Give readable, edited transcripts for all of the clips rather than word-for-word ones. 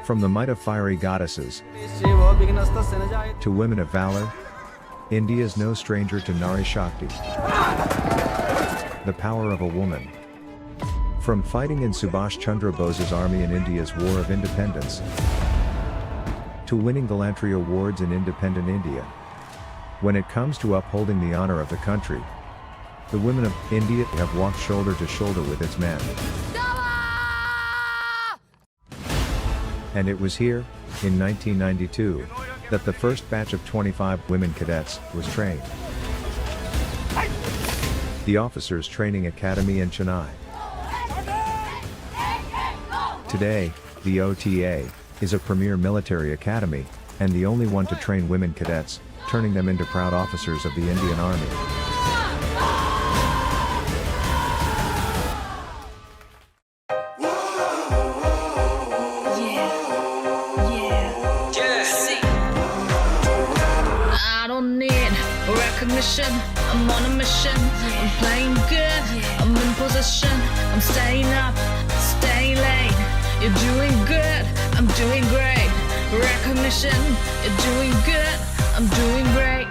From the might of fiery goddesses to women of valor, India is no stranger to Nari Shakti, the power of a woman. From fighting in Subhash Chandra Bose's army in India's War of Independence, to winning Gallantry Awards in independent India. When it comes to upholding the honor of the country, the women of India have walked shoulder to shoulder with its men. And it was here, in 1992, that the first batch of 25 women cadets was trained. The Officers Training Academy in Chennai. Today, the OTA is a premier military academy, and the only one to train women cadets, turning them into proud officers of the Indian Army. I don't need recognition, I'm on a mission, I'm playing good, I'm in position, I'm staying up, staying late. You're doing good, I'm doing great. Recognition, you're doing good, I'm doing great.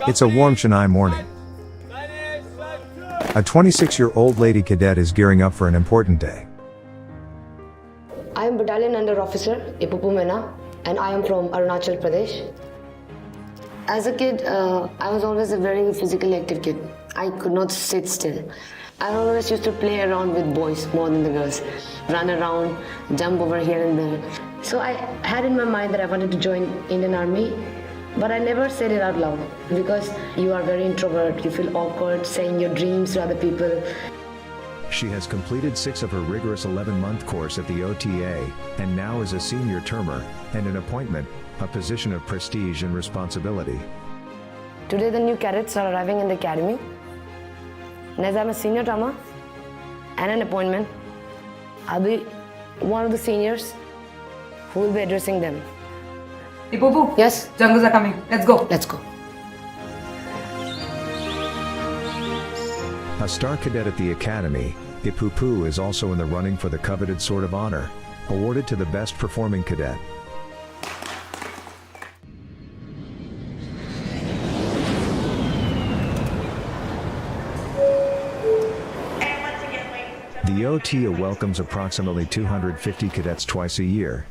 It's a warm Chennai morning. A 26-year-old lady cadet is gearing up for an important day. I am Battalion Under Officer Ipupu Mena, and I am from Arunachal Pradesh. As a kid, I was always a very physically active kid. I could not sit still. I always used to play around with boys more than the girls. Run around, jump over here and there. So I had in my mind that I wanted to join Indian Army, but I never said it out loud because you are very introvert, you feel awkward saying your dreams to other people. She has completed 6 of her rigorous 11-month course at the OTA, and now is a senior termer, and an appointment, a position of prestige and responsibility. Today the new cadets are arriving in the academy. And as I'm a senior termer and an appointment, I'll be one of the seniors who will be addressing them. Ipupu? Yes? Jungles are coming. Let's go. Let's go. A star cadet at the academy, Ipupu is also in the running for the coveted Sword of Honor, awarded to the best performing cadet. The OTA welcomes approximately 250 cadets twice a year.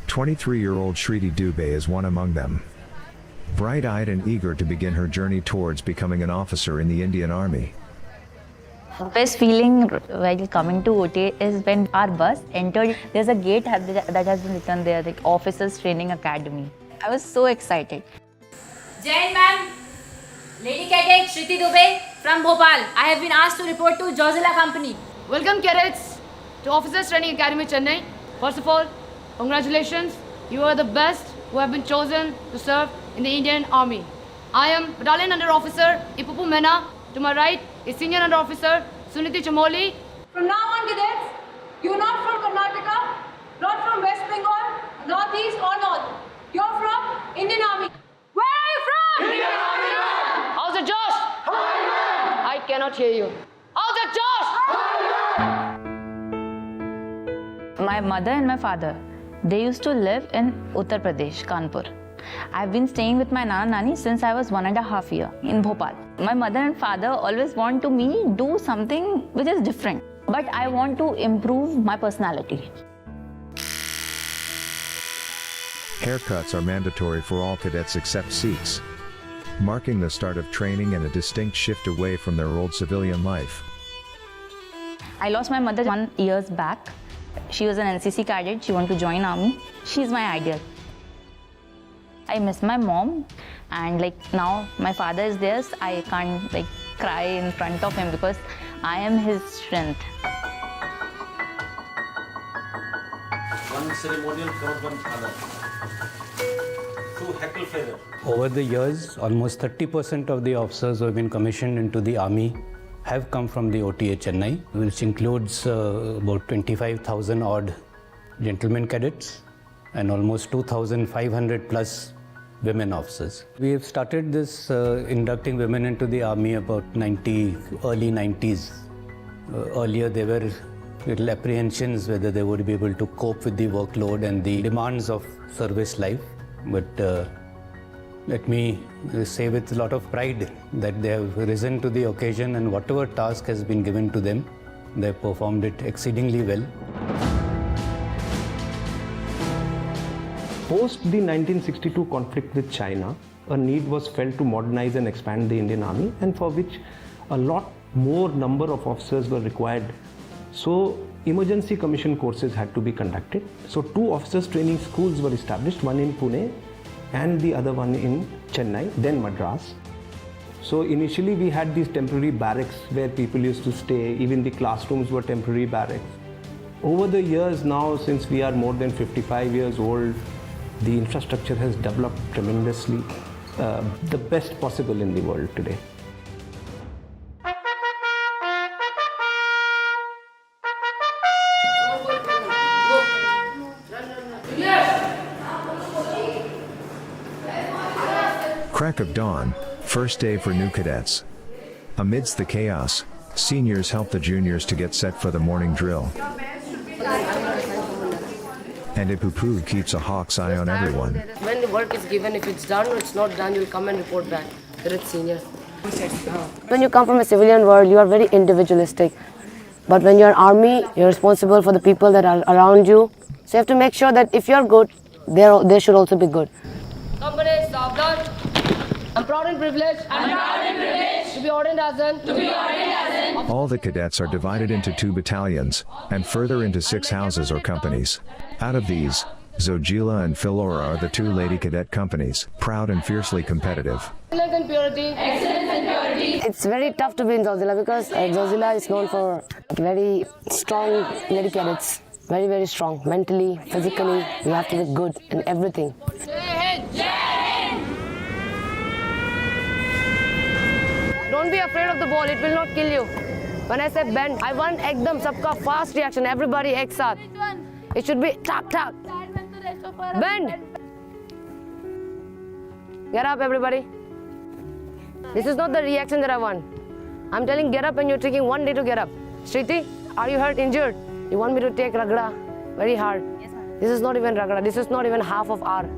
23-year-old Shriti Dubey is one among them. Bright-eyed and eager to begin her journey towards becoming an officer in the Indian Army. The best feeling while coming to OTA is when our bus entered. There's a gate that has been written there, like Officers Training Academy. I was so excited. Jain ma'am, Lady Cadet Shriti Dubey from Bhopal. I have been asked to report to Jozilla Company. Welcome cadets to Officers Training Academy Chennai. First of all, congratulations, you are the best who have been chosen to serve in the Indian Army. I am Battalion Under Officer Ipupu Mena. To my right is Senior Under Officer Suniti Chamoli. From now on, cadets, you're not from Karnataka, not from West Bengal, Northeast or North. You're from Indian Army. Where are you from? Indian Army! How's the Josh? I cannot hear you. How's the Josh? My mother and my father, they used to live in Uttar Pradesh, Kanpur. I've been staying with my Nana Nani since I was 1.5 years in Bhopal. My mother and father always want to me do something which is different, but I want to improve my personality. Haircuts are mandatory for all cadets except Sikhs, marking the start of training and a distinct shift away from their old civilian life. I lost my mother 1 year back. She was an NCC cadet. She wanted to join army. She's my ideal. I miss my mom, and now my father is there, so I can't cry in front of him because I am his strength. One ceremonial comes one father. Two heckle feather. Over the years, almost 30% of the officers who have been commissioned into the army have come from the OTA Chennai, which includes about 25,000 odd gentlemen cadets and almost 2,500 plus women officers. We have started this inducting women into the army about early 90s. Earlier there were little apprehensions whether they would be able to cope with the workload and the demands of service life. But let me say with a lot of pride that they have risen to the occasion, and whatever task has been given to them, they have performed it exceedingly well. Post the 1962 conflict with China, a need was felt to modernize and expand the Indian Army, and for which a lot more number of officers were required. So emergency commission courses had to be conducted. So 2 officers training schools were established, one in Pune and the other one in Chennai, then Madras. So initially we had these temporary barracks where people used to stay, even the classrooms were temporary barracks. Over the years now, since we are more than 55 years old, the infrastructure has developed tremendously, the best possible in the world today. Crack of dawn, first day for new cadets. Amidst the chaos, seniors help the juniors to get set for the morning drill. And Ipupu keeps a hawk's eye on everyone. When the work is given, if it's done or it's not done, you'll come and report back that it's senior. When you come from a civilian world, you are very individualistic. But when you're army, you're responsible for the people that are around you. So you have to make sure that if you're good, they should also be good. Company, Savdan. I'm proud and privileged. To be ordained as an. All the cadets are divided into 2 battalions, and further into 6 houses or companies. Out of these, Zojila and Philora are the 2 lady cadet companies, proud and fiercely competitive. Excellence and purity. It's very tough to be in Zojila because Zojila is known for very strong lady cadets. Very, very strong. Mentally, physically, you have to be good in everything. Don't be afraid of the ball, it will not kill you. When I say bend, I want ekdam sabka fast reaction, everybody ek saath. It should be tak tak. Bend. Get up everybody. This is not the reaction that I want. I'm telling get up and you're taking 1 day to get up. Shriti, are you hurt, injured? You want me to take ragda very hard? Yes, ma'am. This is not even ragda, this is not even half of hour.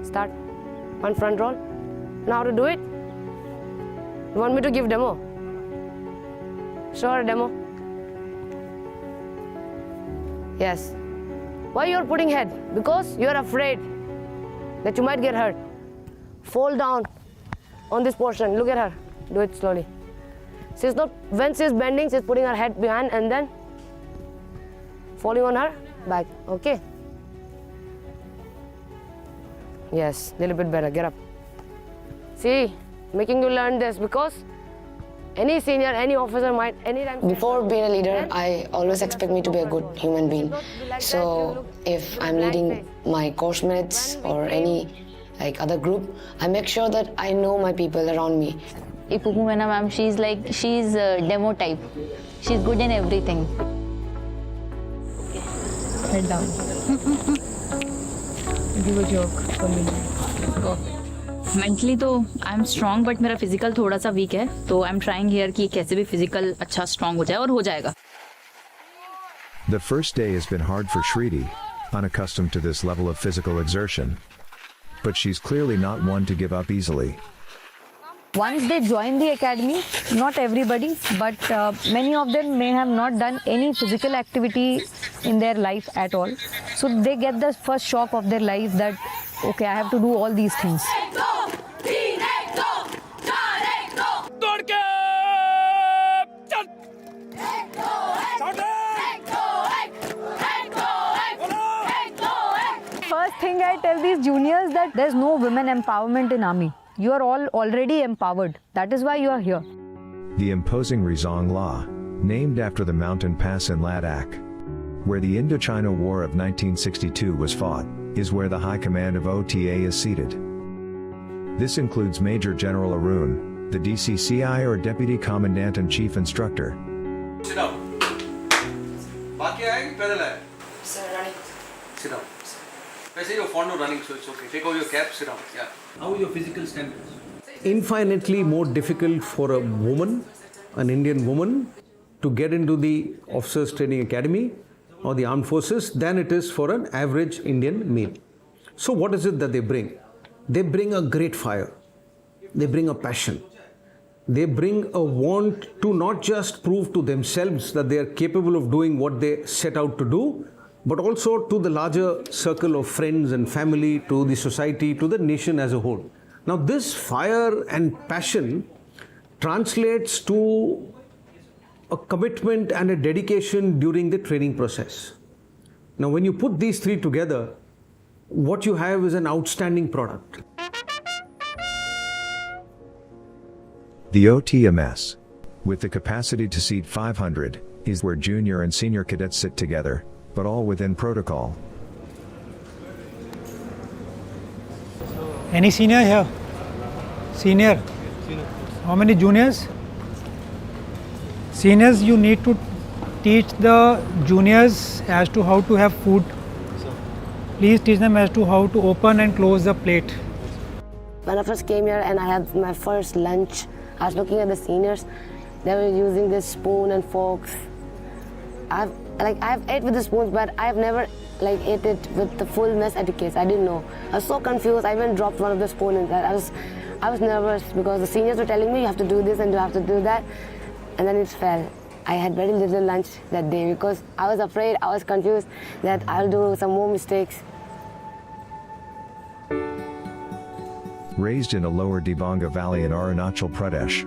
Start. 1 front roll. Now how to do it? You want me to give demo? Sure, demo. Yes. Why you're putting head? Because you're afraid that you might get hurt. Fall down on this portion. Look at her. Do it slowly. She's not, when she's bending, she's putting her head behind and then falling on her back. Okay? Yes, little bit better. Get up. See, making you learn this because any senior, any officer might anytime. Before being a leader, I always expect me to be a good human being. So if I'm leading my course mates or any other group, I make sure that I know my people around me. Ipupu ma'am, she's demo type. She's good in everything. Head down. Give a joke for me. Go. Mentally तो I'm strong, but मेरा physical थोड़ा सा weak है, तो I'm trying here कि कैसे भी physical अच्छा strong हो जाए और हो जाएगा. The first day has been hard for Shriti, unaccustomed to this level of physical exertion. But she's clearly not one to give up easily. Once they join the academy, not everybody, but many of them may have not done any physical activity in their life at all. So they get the first shock of their life that, okay, I have to do all these things. First thing I tell these juniors that there's no women empowerment in army. You are all already empowered. That is why you are here. The imposing Rizong Law, named after the mountain pass in Ladakh, where the Indochina War of 1962 was fought, is where the high command of OTA is seated. This includes Major General Arun, the DCCI or Deputy Commandant and Chief Instructor. Sit down. Baki aayenge pedal hai. Sir, running. Sit down. I say you're fond of running, so it's okay. Take off your cap, sit down. Yeah. How are your physical standards? Infinitely more difficult for a woman, an Indian woman, to get into the Officers Training Academy or the armed forces than it is for an average Indian male. So what is it that they bring? They bring a great fire. They bring a passion. They bring a want to not just prove to themselves that they are capable of doing what they set out to do, but also to the larger circle of friends and family, to the society, to the nation as a whole. Now this fire and passion translates to a commitment and a dedication during the training process. Now when you put these three together, what you have is an outstanding product. The OTMS, with the capacity to seat 500, is where junior and senior cadets sit together, but all within protocol. Any senior here? Senior? How many juniors? Seniors, you need to teach the juniors as to how to have food. Please teach them as to how to open and close the plate. When I first came here and I had my first lunch, I was looking at the seniors. They were using this spoon and forks. I've ate with the spoons, but I've never ate it with the full mess etiquette. I didn't know. I was so confused. I even dropped one of the spoons. I was nervous because the seniors were telling me you have to do this and you have to do that, and then it fell. I had very little lunch that day because I was afraid, I was confused that I'll do some more mistakes. Raised in a lower Dibanga Valley in Arunachal Pradesh,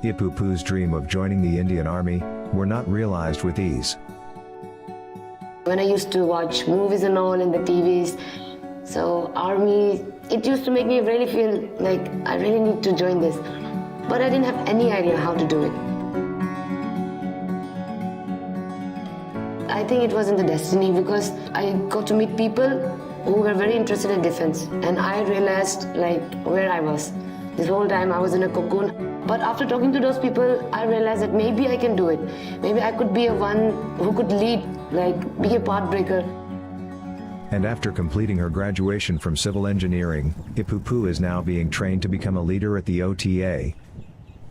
Ipupu's dream of joining the Indian Army were not realized with ease. When I used to watch movies and all in the TVs, so Army, it used to make me really feel like I really need to join this. But I didn't have any idea how to do it. I think it was in the destiny because I got to meet people who were very interested in defense, and I realized where I was. This whole time I was in a cocoon. But after talking to those people, I realized that maybe I can do it. Maybe I could be one who could lead, be a path breaker. And after completing her graduation from civil engineering, Ipupu is now being trained to become a leader at the OTA.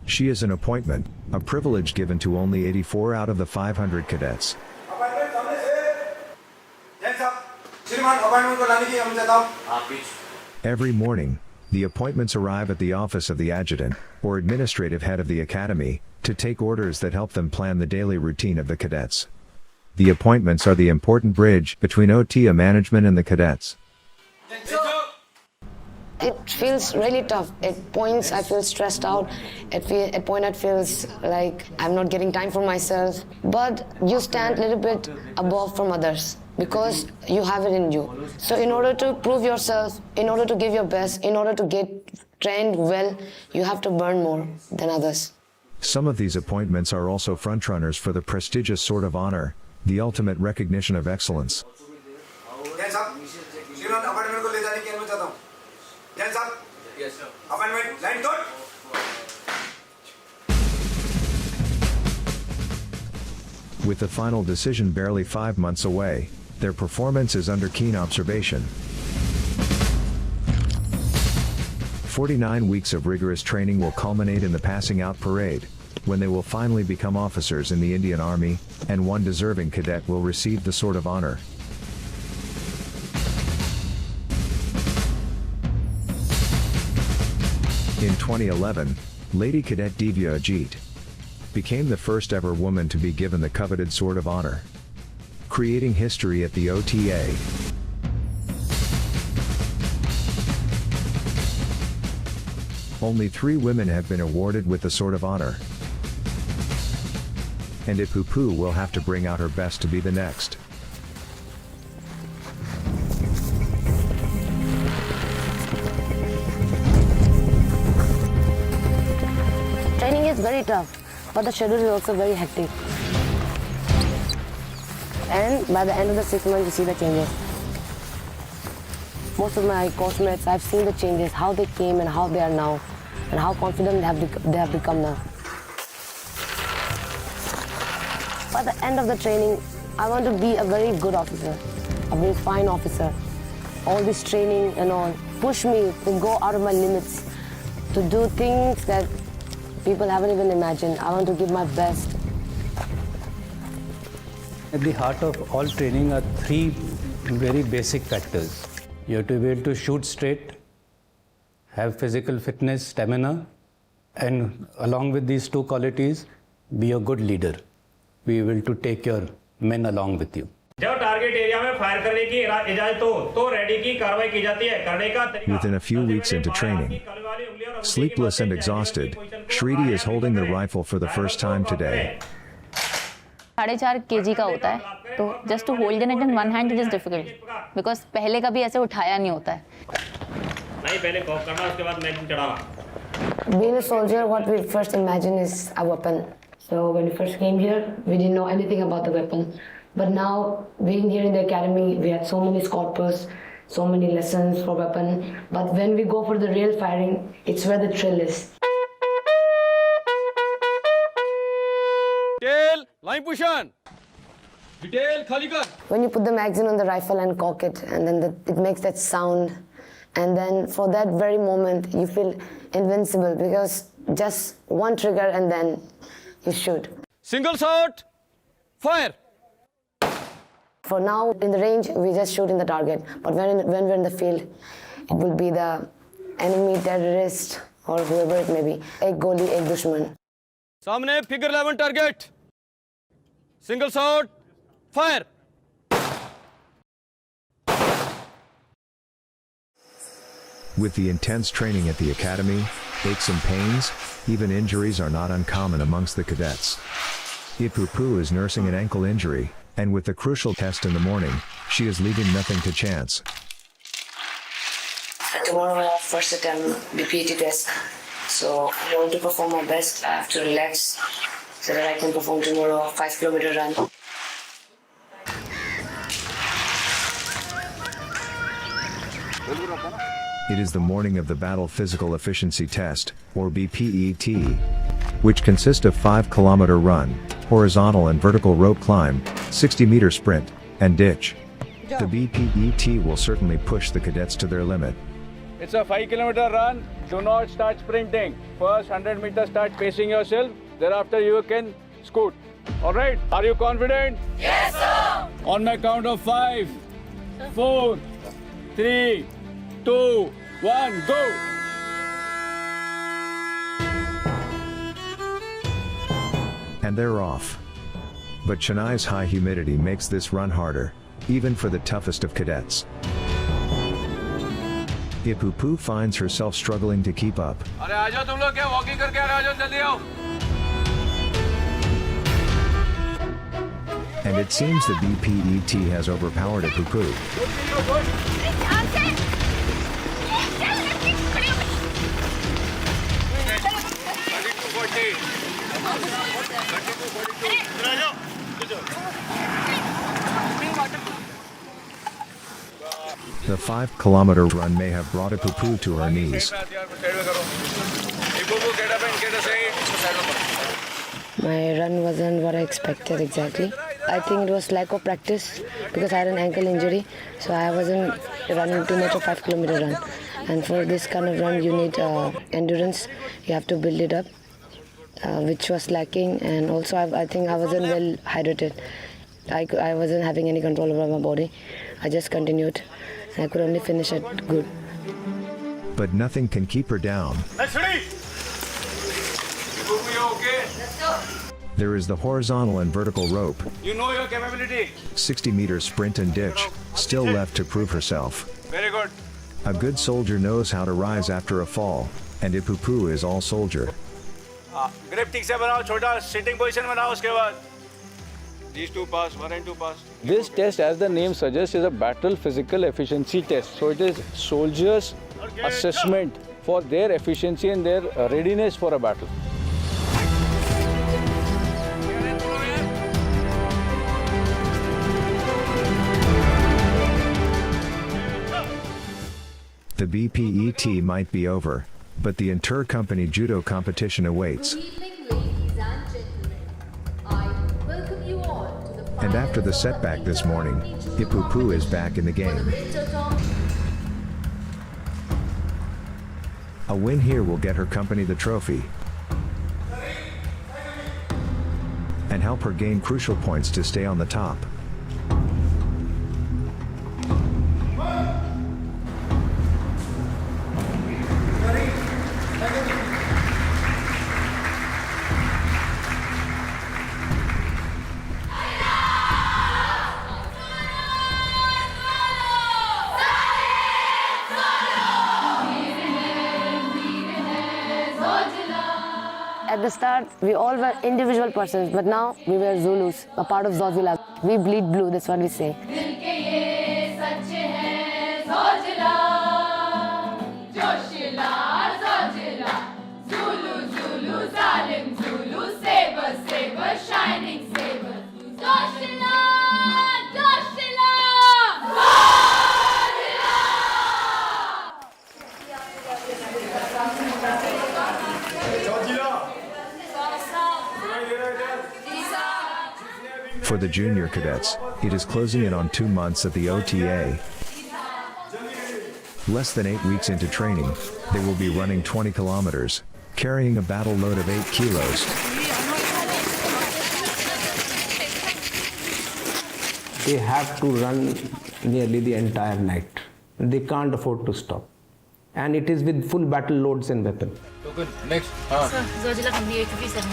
She is an appointment, a privilege given to only 84 out of the 500 cadets. Every morning, the appointments arrive at the office of the adjutant, or administrative head of the academy, to take orders that help them plan the daily routine of the cadets. The appointments are the important bridge between OTA management and the cadets. It feels really tough. At points I feel stressed out. At point it feels like I'm not getting time for myself. But you stand a little bit above from others because you have it in you. So in order to prove yourself, in order to give your best, in order to get trained well, you have to burn more than others. Some of these appointments are also frontrunners for the prestigious Sword of Honor, the ultimate recognition of excellence. Yes, sir. With the final decision barely 5 months away, their performance is under keen observation. 49 weeks of rigorous training will culminate in the passing out parade, when they will finally become officers in the Indian Army, and one deserving cadet will receive the Sword of Honor. In 2011, Lady Cadet Divya Ajit became the first ever woman to be given the coveted Sword of Honor, creating history at the OTA. Only 3 women have been awarded with the Sword of Honor, and Ipupu will have to bring out her best to be the next. Training is very tough, but the schedule is also very hectic. And by the end of the 6 months, you see the changes. Most of my course mates, I've seen the changes, how they came and how they are now, and how confident they have become now. By the end of the training, I want to be a very good officer, a very fine officer, all this training and all push me to go out of my limits, to do things that people haven't even imagined. I want to give my best. At the heart of all training are three very basic factors. You have to be able to shoot straight, have physical fitness, stamina, and along with these two qualities, be a good leader. Be able to take your men along with you. Within a few weeks into training, sleepless and exhausted, Shriti is holding the rifle for the first time today. 4.5 kg का होता है, तो just to hold it in one hand is difficult because पहले कभी ऐसे उठाया नहीं होता है. नहीं पहले कॉक करना उसके बाद मैच चढ़ाना. Being a soldier, what we first imagine is a weapon. So when we first came here, we didn't know anything about the weapon. But now, being here in the academy, we had so many scorpers, so many lessons for weapon. But when we go for the real firing, it's where the thrill is. Detail, line position. Detail, khali kar. When you put the magazine on the rifle and cock it, and then it makes that sound, and then for that very moment, you feel invincible because just one trigger and then you shoot. Single shot, fire. For now, in the range, we just shoot in the target. But when we're in the field, it will be the enemy terrorist or whoever it may be. Ek goli, ek dushman. सामने figure 11 target. Single shot, fire. With the intense training at the academy, aches and pains, even injuries are not uncommon amongst the cadets. Ipupu is nursing an ankle injury, and with the crucial test in the morning, she is leaving nothing to chance. Tomorrow I have first attempt BPAT test. So I want to perform my best. I have to relax so that I can perform tomorrow a 5-kilometer run. It is the morning of the Battle Physical Efficiency Test, or BPET, which consists of 5-kilometer run, horizontal and vertical rope climb, 60-meter sprint, and ditch. The BPET will certainly push the cadets to their limit. It's a 5-kilometer run. Do not start sprinting. First 100 meters start pacing yourself. Thereafter you can scoot. All right? Are you confident? Yes, sir. On my count of 5, 4, 3, 2, 1, go! And they're off. But Chennai's high humidity makes this run harder, even for the toughest of cadets. Ipupu finds herself struggling to keep up. अरे आ जाओ तुम लोग क्या walking करके आ जाओ जल्दी आओ. And it seems the BPET has overpowered Ipupu. The 5-kilometer run may have brought Ipupu to her knees. My run wasn't what I expected exactly. I think it was lack of practice because I had an ankle injury, so I wasn't running too much of 5-kilometer run. And for this kind of run, you need endurance. You have to build it up, which was lacking. And also, I think I wasn't well hydrated. I wasn't having any control over my body. I just continued. I could only finish it good. But nothing can keep her down. There is the horizontal and vertical rope. You know your capability. 60-meter sprint and ditch, still left to prove herself. Very good. A good soldier knows how to rise after a fall, and Ipupu is all soldier. Grip ठीक से बनाओ, छोटा sitting position बनाओ उसके बाद. These two pass, 1 and 2 pass. This test, as the name suggests, is a battle physical efficiency test. So it is soldiers' assessment for their efficiency and their readiness for a battle. The BPET might be over, but the inter-company judo competition awaits. And after the setback this morning, Ipupu is back in the game. A win here will get her company the trophy and help her gain crucial points to stay on the top. At the start, we all were individual persons, but now we were Zulus, a part of Zozila. We bleed blue, that's what we say. For the junior cadets, it is closing in on 2 months at the OTA. Less than 8 weeks into training, they will be running 20 kilometers, carrying a battle load of 8 kilos. They have to run nearly the entire night. They can't afford to stop. And it is with full battle loads and weapons. Token, next. Sir, Zojila Kambi 857.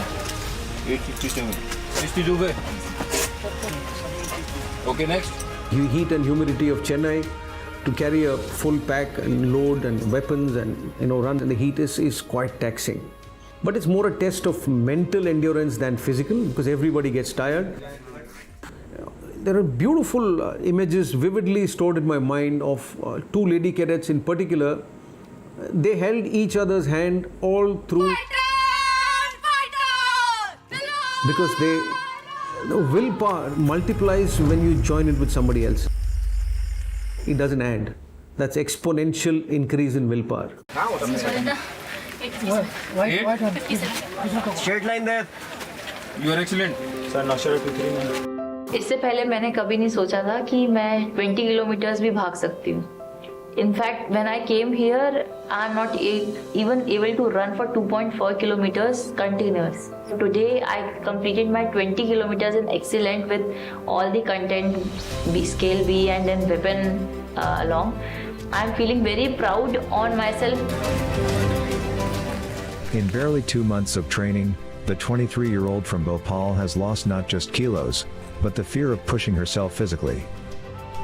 857. 62 way. Okay, next. The heat and humidity of Chennai, to carry a full pack and load and weapons and run in the heat is quite taxing. But it's more a test of mental endurance than physical, because everybody gets tired. There are beautiful images vividly stored in my mind of 2 lady cadets in particular. They held each other's hand all through because willpower multiplies when you join it with somebody else. It doesn't add. That's exponential increase in willpower. Straight line there. You are excellent. Sir, Nashara 239. इससे पहले मैंने कभी नहीं सोचा था कि मैं 20 kilometres भी भाग सकती हूँ. In fact, when I came here, I am not even able to run for 2.4 kilometers continuous. Today, I completed my 20 kilometers in excellent with all the content, scale B and then weapon along. I am feeling very proud on myself. In barely 2 months of training, the 23-year-old from Bhopal has lost not just kilos, but the fear of pushing herself physically.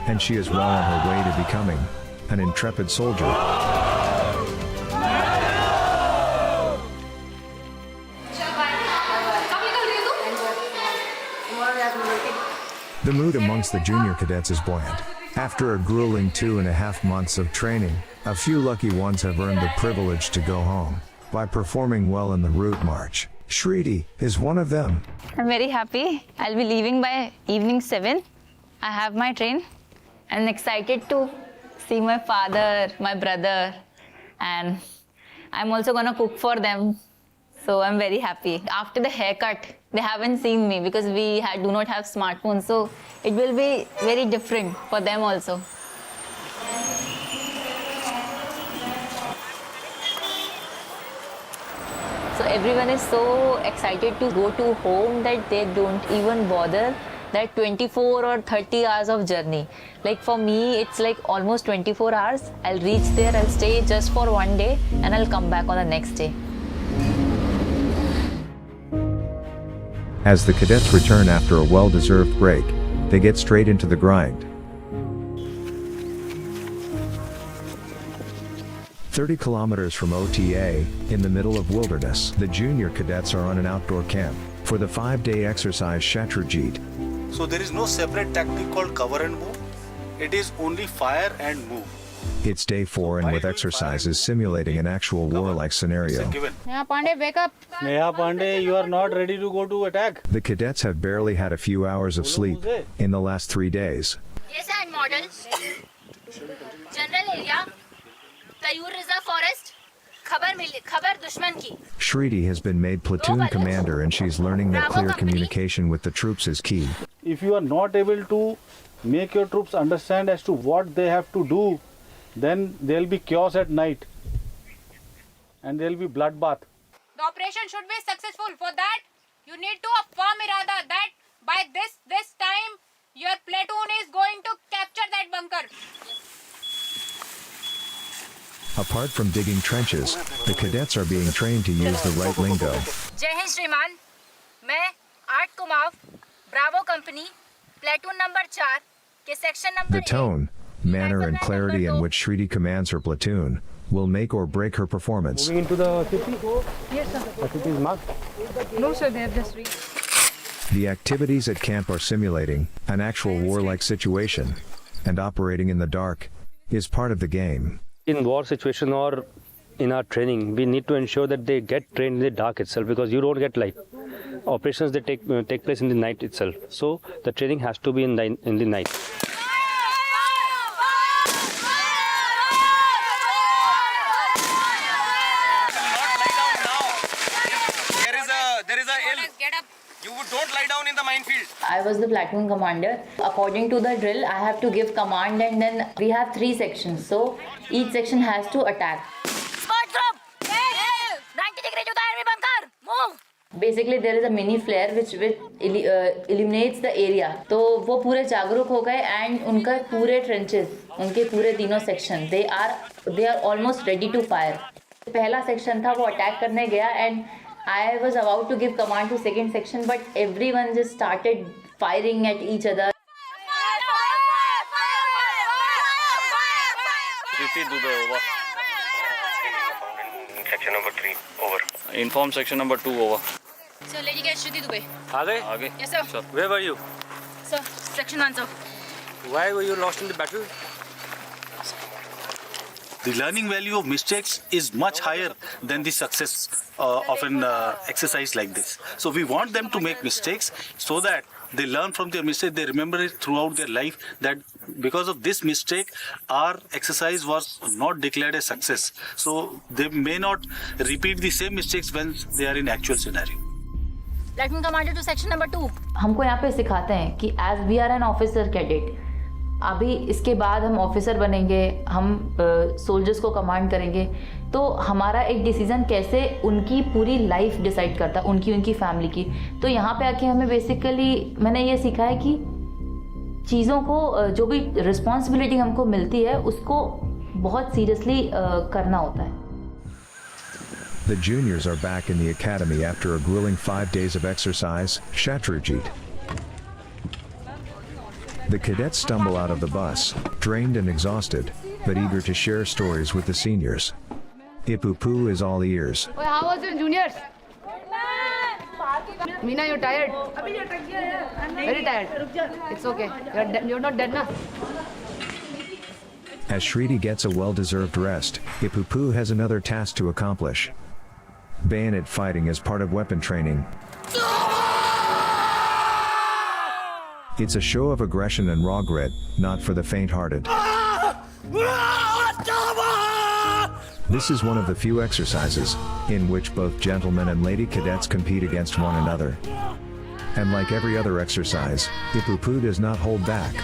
And she is well on her way to becoming an intrepid soldier. The mood amongst the junior cadets is buoyant. After a grueling 2.5 months of training, a few lucky ones have earned the privilege to go home by performing well in the route march. Shriti is one of them. I'm very happy. I'll be leaving by evening 7. I have my train. I'm excited to see my father, my brother, and I'm also gonna cook for them. So I'm very happy. After the haircut, they haven't seen me because we do not have smartphones. So it will be very different for them also. So everyone is so excited to go to home that they don't even bother that 24 or 30 hours of journey. Like for me, it's like almost 24 hours. I'll reach there, I'll stay just for 1 day and I'll come back on the next day. As the cadets return after a well-deserved break, they get straight into the grind. 30 kilometers from OTA, in the middle of wilderness, the junior cadets are on an outdoor camp for the 5-day exercise Shatrujit. So there is no separate tactic called cover and move. It is only fire and move. It's day 4 and with exercises simulating an actual war-like scenario. Neha Pandey, wake up. Neha Pandey, you are not ready to go to attack. The cadets have barely had a few hours of sleep in the last 3 days. Yes, and model. General area. Tayur Reserve Forest. Khabar dushman ki. Shriti has been made platoon commander and she's learning that clear communication with the troops is key. If you are not able to make your troops understand as to what they have to do, then there will be chaos at night. and there will be bloodbath. The operation should be successful. For that, you need to have firm irada that by this time your platoon is going to capture that bunker. Apart from digging trenches, the cadets are being trained to use the right lingo. जय हिंद श्रीमान, मैं 8 Kumaon Bravo company platoon number 4 के section number The tone, manner and clarity in which Shriti commands her platoon will make or break her performance. Moving into the city? Yes, sir. The city is marked? No, sir, they have just reached. The activities at camp are simulating an actual war-like situation, and operating in the dark is part of the game. In war situation or in our training, we need to ensure that they get trained in the dark itself, because you don't get light. Operations they take place in the night itself. So the training has to be in the night. Don't lie down in the minefield. I was the platoon commander. According to the drill, I have to give command, and then we have 3 sections. So each section has to attack. Spot drop. 90 degree to the enemy bunker. Move. Basically, there is a mini flare which eliminates the area. तो वो पूरे जागरूक हो गए and उनका पूरे trenches, उनके पूरे तीनों section, they are almost ready to fire. पहला section था वो attack करने गया and I was about to give command to second section, but everyone just started firing at each other. Over. Section number 3, over. Inform section number 2, over. Sir, lady get Shriti Dubey. Aage? Yes, sir. Where were you? Sir, section 1, sir. Why were you lost in the battle? The learning value of mistakes is much higher than the success of an exercise like this. So we want them to make mistakes so that they learn from their mistake, they remember it throughout their life, that because of this mistake, our exercise was not declared a success. So they may not repeat the same mistakes when they are in actual scenario. Platoon commander to section number 2. हमको यहाँ पे सिखाते हैं कि as we are an officer cadet, अभी इसके बाद हम ऑफिसर बनेंगे, हम सोल्जर्स को कमांड करेंगे, तो हमारा एक डिसीज़न कैसे उनकी पूरी लाइफ डिसाइड करता है, उनकी फैमिली की. तो यहाँ पे आके हमें बेसिकली मैंने ये सीखा है कि चीज़ों को जो भी रिस्पॉन्सिबिलिटी हमको मिलती है उसको बहुत सीरियसली करना होता है. The juniors are back in the academy after a grueling 5 days of exercise. Shatrujit. The cadets stumble out of the bus, drained and exhausted, but eager to share stories with the seniors. Ipupu is all ears. Hey, how was it, juniors? Meena, you're tired? Very tired. It's okay. You're not dead, na? As Shriti gets a well-deserved rest, Ipupu has another task to accomplish. Bayonet fighting is part of weapon training. It's a show of aggression and raw grit, not for the faint-hearted. This is one of the few exercises in which both gentlemen and lady cadets compete against one another. And like every other exercise, Ipupu does not hold back.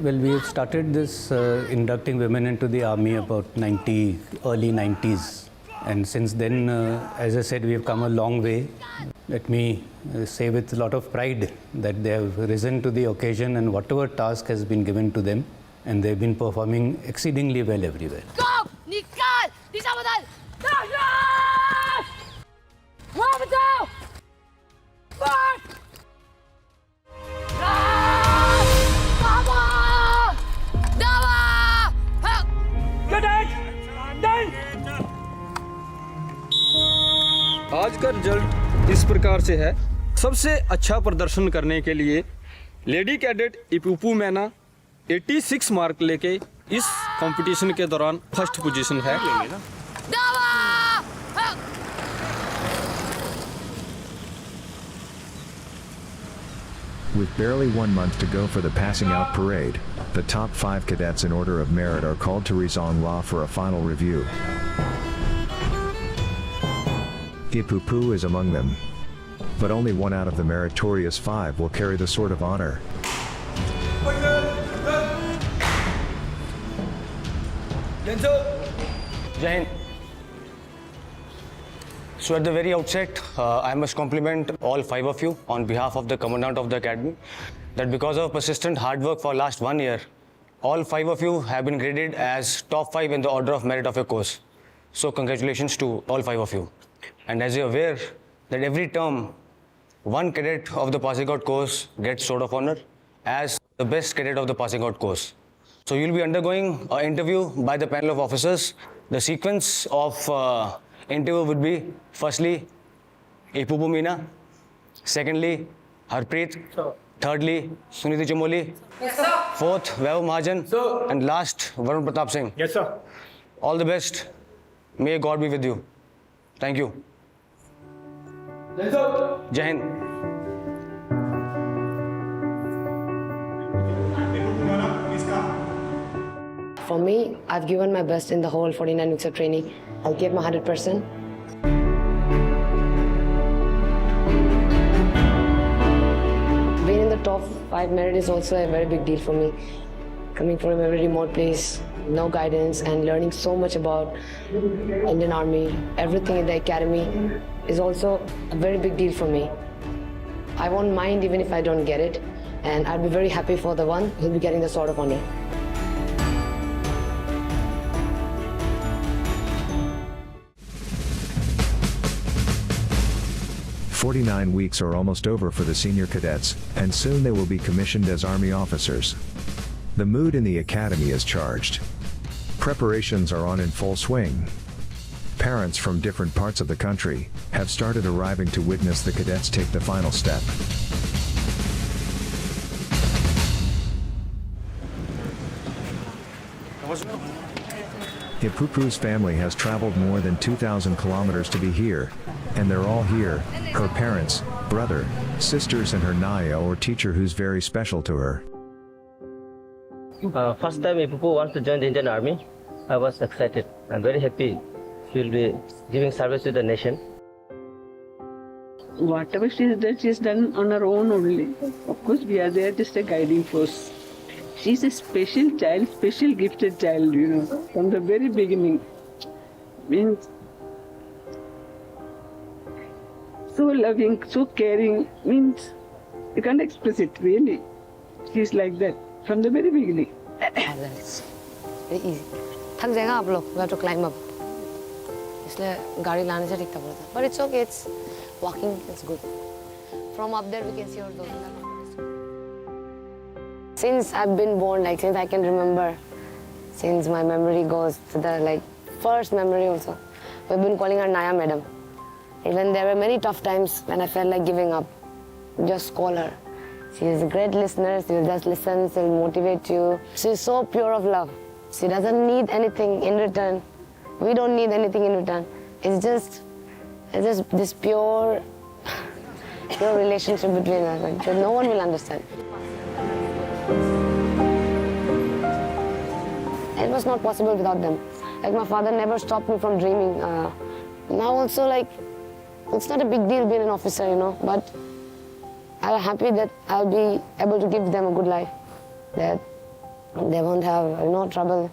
Well, we have started this inducting women into the army about early 90s. And since then, as I said, we have come a long way. Let me say with a lot of pride that they have risen to the occasion, and whatever task has been given to them, and they've been performing exceedingly well everywhere. Go! Nikal! Disha badal! Dash! Wah batao! Back! Dava! Dava! Cadet! Done! आज का result इस प्रकार से है. सबसे अच्छा प्रदर्शन करने के लिए लेडी कैडेट इपुपू मैना 86 मार्क लेके इस कंपटीशन के दौरान फर्स्ट पोजीशन है. With barely 1 month to go for the passing out parade, the top 5 cadets in order of merit are called to Rizong Law for a final review. Ipupu is among them. But only 1 out of the meritorious 5 will carry the sword of honor. Lenzo! Jai Hind. So at the very outset, I must compliment all 5 of you on behalf of the Commandant of the Academy that because of persistent hard work for last 1 year, all 5 of you have been graded as top 5 in the order of merit of your course. So congratulations to all 5 of you. And as you're aware that every term, one cadet of the passing out course gets sword of honor as the best cadet of the passing out course. So you'll be undergoing an interview by the panel of officers. The sequence of interview would be firstly Ipupu Meena, secondly Harpreet, thirdly Suniti Chamoli, Yes, sir. fourth Vaibhav Mahajan, and last Varun Pratap Singh. Yes, sir. All the best. May God be with you. Thank you. Yes, sir. Jai Hind. For me, I've given my best in the whole 49 weeks of training. I'll give my 100%. Being in the top 5 merit is also a very big deal for me. Coming from a very remote place, no guidance, and learning so much about Indian Army, everything in the academy is also a very big deal for me. I won't mind even if I don't get it, and I'd be very happy for the one who'll be getting the Sword of Honor. "49 weeks are almost over for the senior cadets, and soon they will be commissioned as Army officers. The mood in the academy is charged. Preparations are on in full swing. Parents from different parts of the country have started arriving to witness the cadets take the final step. Ipupu's family has traveled more than 2,000 kilometers to be here, and they're all here, her parents, brother, sisters and her Naya or teacher who's very special to her. First time Ipupu wants to join the Indian Army, I was excited. I'm very happy she will be giving service to the nation. Whatever she has done, she has done on her own only. Of course, we are there just a guiding force. She's a special child, special gifted child, you know, from the very beginning. Means so loving, so caring, means you can't express it really. She's like that from the very beginning. Very easy. थक जाएगा आप लोग. We have to climb up. इसलिए गाड़ी लाने से टिकता पड़ता. But it's okay. It's walking. It's good. From up there we can see all those. Since I've been born, like since I can remember, since my memory goes to the first memory also, we've been calling her Naya Madam. Even there were many tough times when I felt like giving up. Just call her. She is a great listener. She will just listen. She will motivate you. She is so pure of love. She doesn't need anything in return. We don't need anything in return. It's just this pure relationship between us that no one will understand. It was not possible without them. Like my father never stopped me from dreaming. Now also it's not a big deal being an officer, you know, but I'm happy that I'll be able to give them a good life, that they won't have, trouble.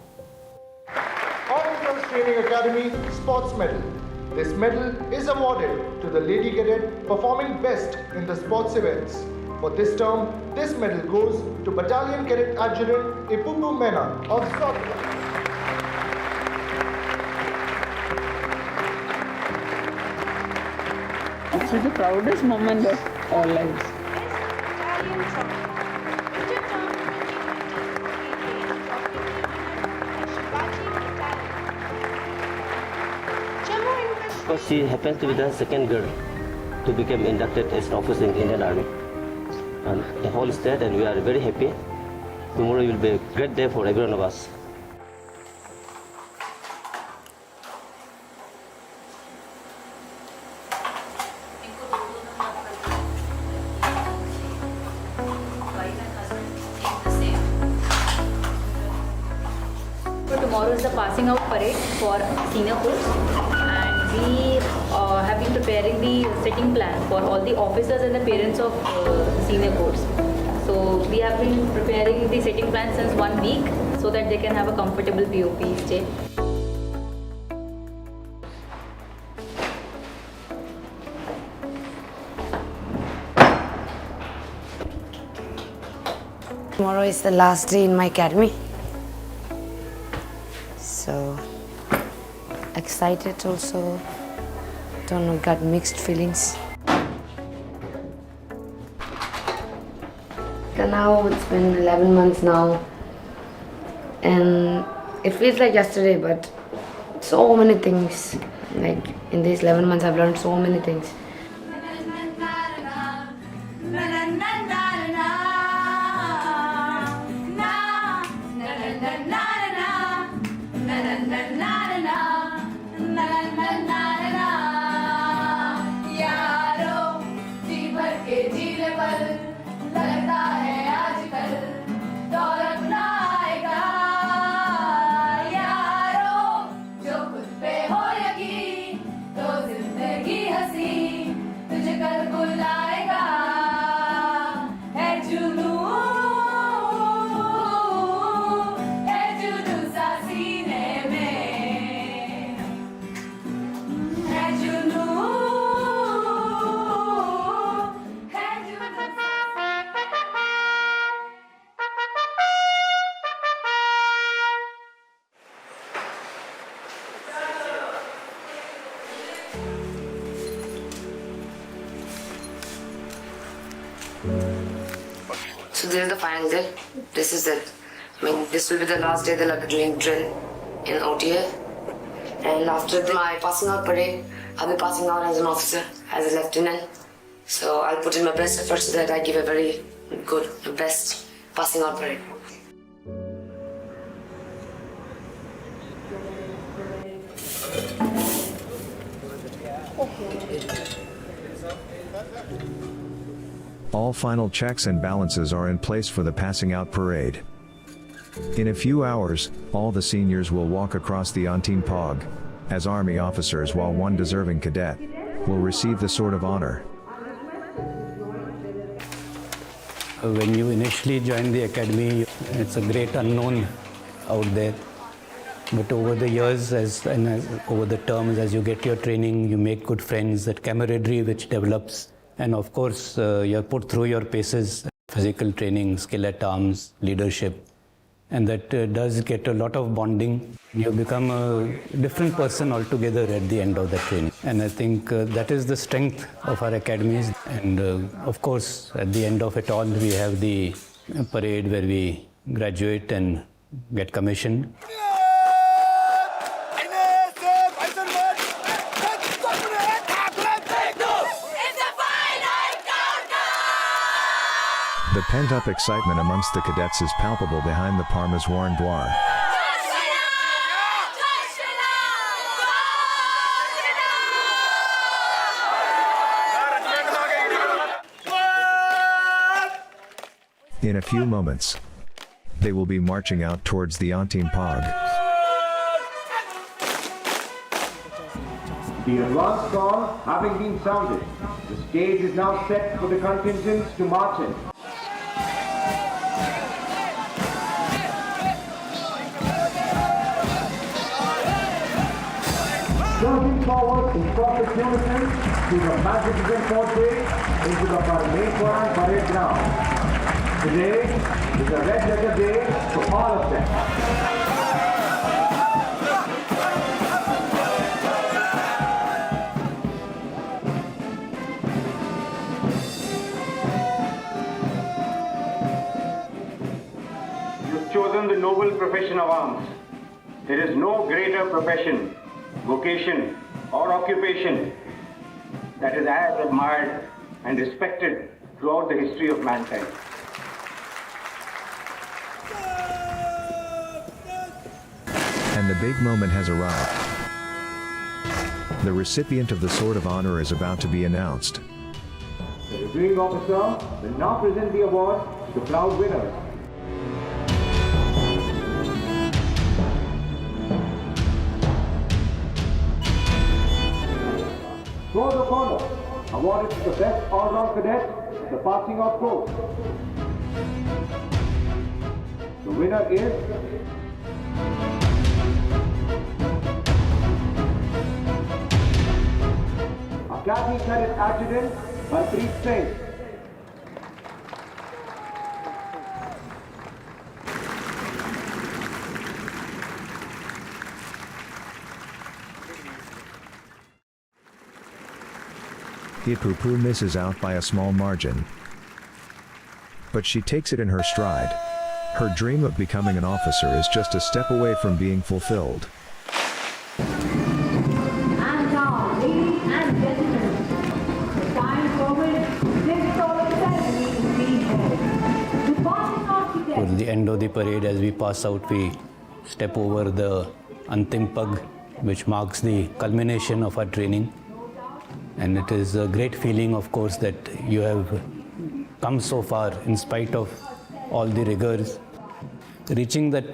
Officers Training Academy Sports Medal. This medal is awarded to the lady cadet performing best in the sports events. For this term, this medal goes to Battalion Cadet Adjutant Ipupu Mena of South. This is the proudest moment of our lives. Because she happens to be the second girl to become inducted as an officer in the Indian Army. And the whole state, and we are very happy. Tomorrow will be a great day for every one of us. So tomorrow is the passing out parade for senior corps, and we have been preparing the setting plan for all the officers and the parents of senior corps. So we have been preparing the setting plan since 1 week so that they can have a comfortable POP stay. Tomorrow is the last day in my academy. So excited also. Don't know, got mixed feelings. Now it's been 11 months now. And it feels like yesterday, but so many things. Like in these 11 months I've learned so many things. So this is the final day. This is it. I mean, this will be the last day they'll be doing drill in OTA. And after my passing out parade, I'll be passing out as an officer, as a lieutenant. So I'll put in my best efforts so that I give a very good, best passing out parade. All final checks and balances are in place for the passing out parade. In a few hours, all the seniors will walk across the Antin Pog as Army officers, while one deserving cadet will receive the Sword of Honor. When you initially join the academy, it's a great unknown out there. But over the years, over the terms, as you get your training, you make good friends, that camaraderie which develops. And of course, you're put through your paces, physical training, skill at arms, leadership. And that does get a lot of bonding. You become a different person altogether at the end of the training. And I think that is the strength of our academies. And of course, at the end of it all, we have the parade where we graduate and get commissioned. The pent-up excitement amongst the cadets is palpable behind the Parma's worn Dwar. In a few moments, they will be marching out towards the Antin Pog. The advance call having been sounded, the stage is now set for the contingents to march in. Charging forward in perfect unison to the magnificent portrait into the Parmeshwaran parade ground. Today is a red letter day for all of them. You've chosen the noble profession of arms. There is no greater profession, vocation, or occupation that is as admired and respected throughout the history of mankind. And the big moment has arrived. The recipient of the Sword of Honor is about to be announced. The reviewing officer will now present the award to the proud winners. Sword of Honor, awarded to the best all-round cadet, the passing out course. The winner is Academy Cadet Adjutant Harpreet Singh. Ipupu misses out by a small margin. But she takes it in her stride. Her dream of becoming an officer is just a step away from being fulfilled. And now, ladies and gentlemen, the time for which this solemn ceremony is being held. The passing of the At the end of the parade, as we pass out, we step over the Antim Pag, which marks the culmination of our training. And it is a great feeling, of course, that you have come so far in spite of all the rigors. Reaching that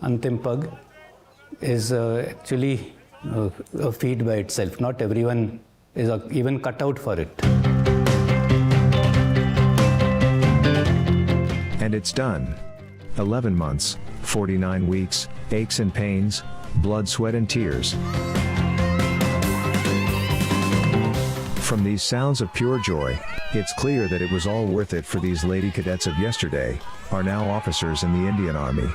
Antim Pag is actually a feat by itself. Not everyone is even cut out for it. And it's done. 11 months, 49 weeks, aches and pains, blood, sweat and tears. From these sounds of pure joy, it's clear that it was all worth it for these lady cadets of yesterday, are now officers in the Indian Army.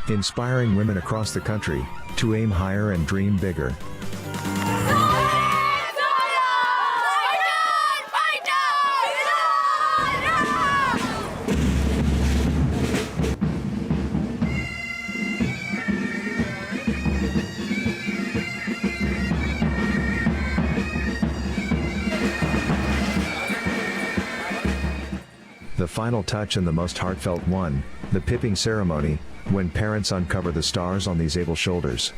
Inspiring women across the country to aim higher and dream bigger. The final touch and the most heartfelt one, the pipping ceremony, when parents uncover the stars on these able shoulders.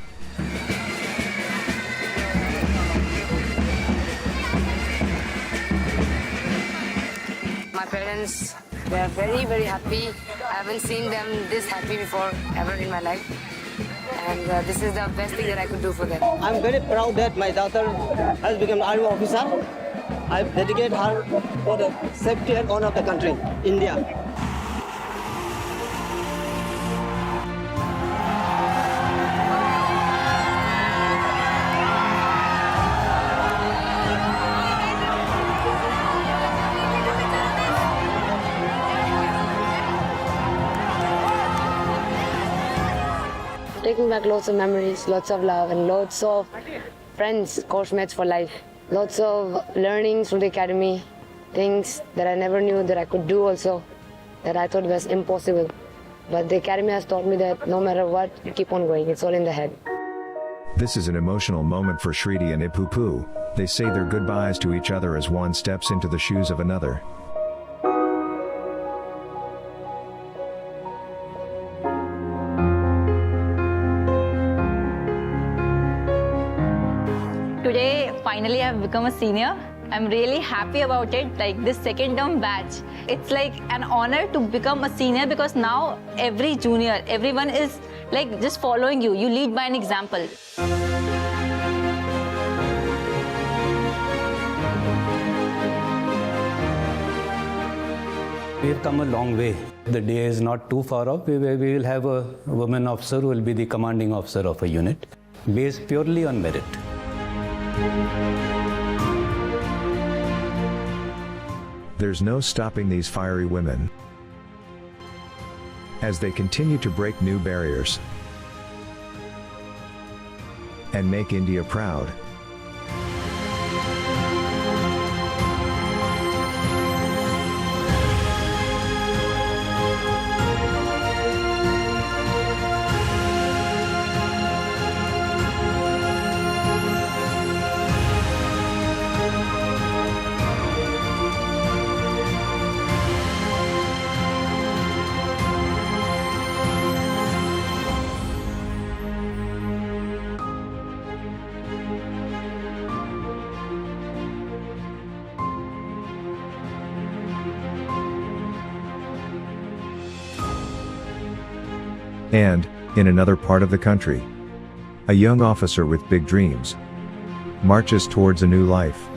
My parents, they are very, very happy. I haven't seen them this happy before, ever in my life. And this is the best thing that I could do for them. I'm very proud that my daughter has become an army officer. I dedicate her for the safety and honor of the country, India. Taking back lots of memories, lots of love, and lots of friends, course mates for life. Lots of learnings from the academy, things that I never knew that I could do also, that I thought was impossible. But the academy has taught me that no matter what, you keep on going, it's all in the head. This is an emotional moment for Shriti and Ipupu. They say their goodbyes to each other as one steps into the shoes of another. Today, finally, I've become a senior. I'm really happy about it, like this second term batch. It's like an honor to become a senior because now every junior, everyone is like just following you. You lead by an example. We've come a long way. The day is not too far off. We will have a woman officer who will be the commanding officer of a unit, based purely on merit. There's no stopping these fiery women as they continue to break new barriers and make India proud. And, in another part of the country, a young officer with big dreams marches towards a new life.